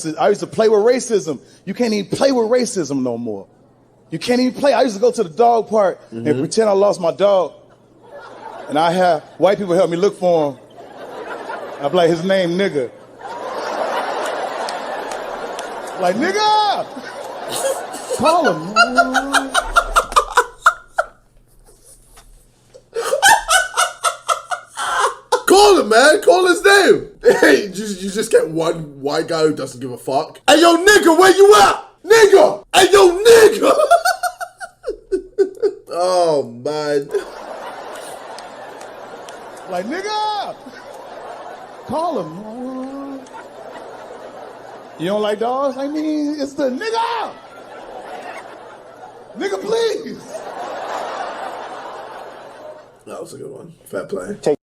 used to play with racism. You can't even play with racism no more. You can't even play. I used to go to the dog park and pretend I lost my dog. And I have white people help me look for him. I'd be like, his name, nigga. Like, nigga! Call him. Call him, man. Call his name. Hey, you just get one white guy who doesn't give a fuck. Hey, yo, nigga, where you at? Nigga! Hey, yo, nigga! Oh, man. Like, nigga! Call him. You don't like dogs? I mean, it's the nigga! Nigga, please! That was a good one. Fair play.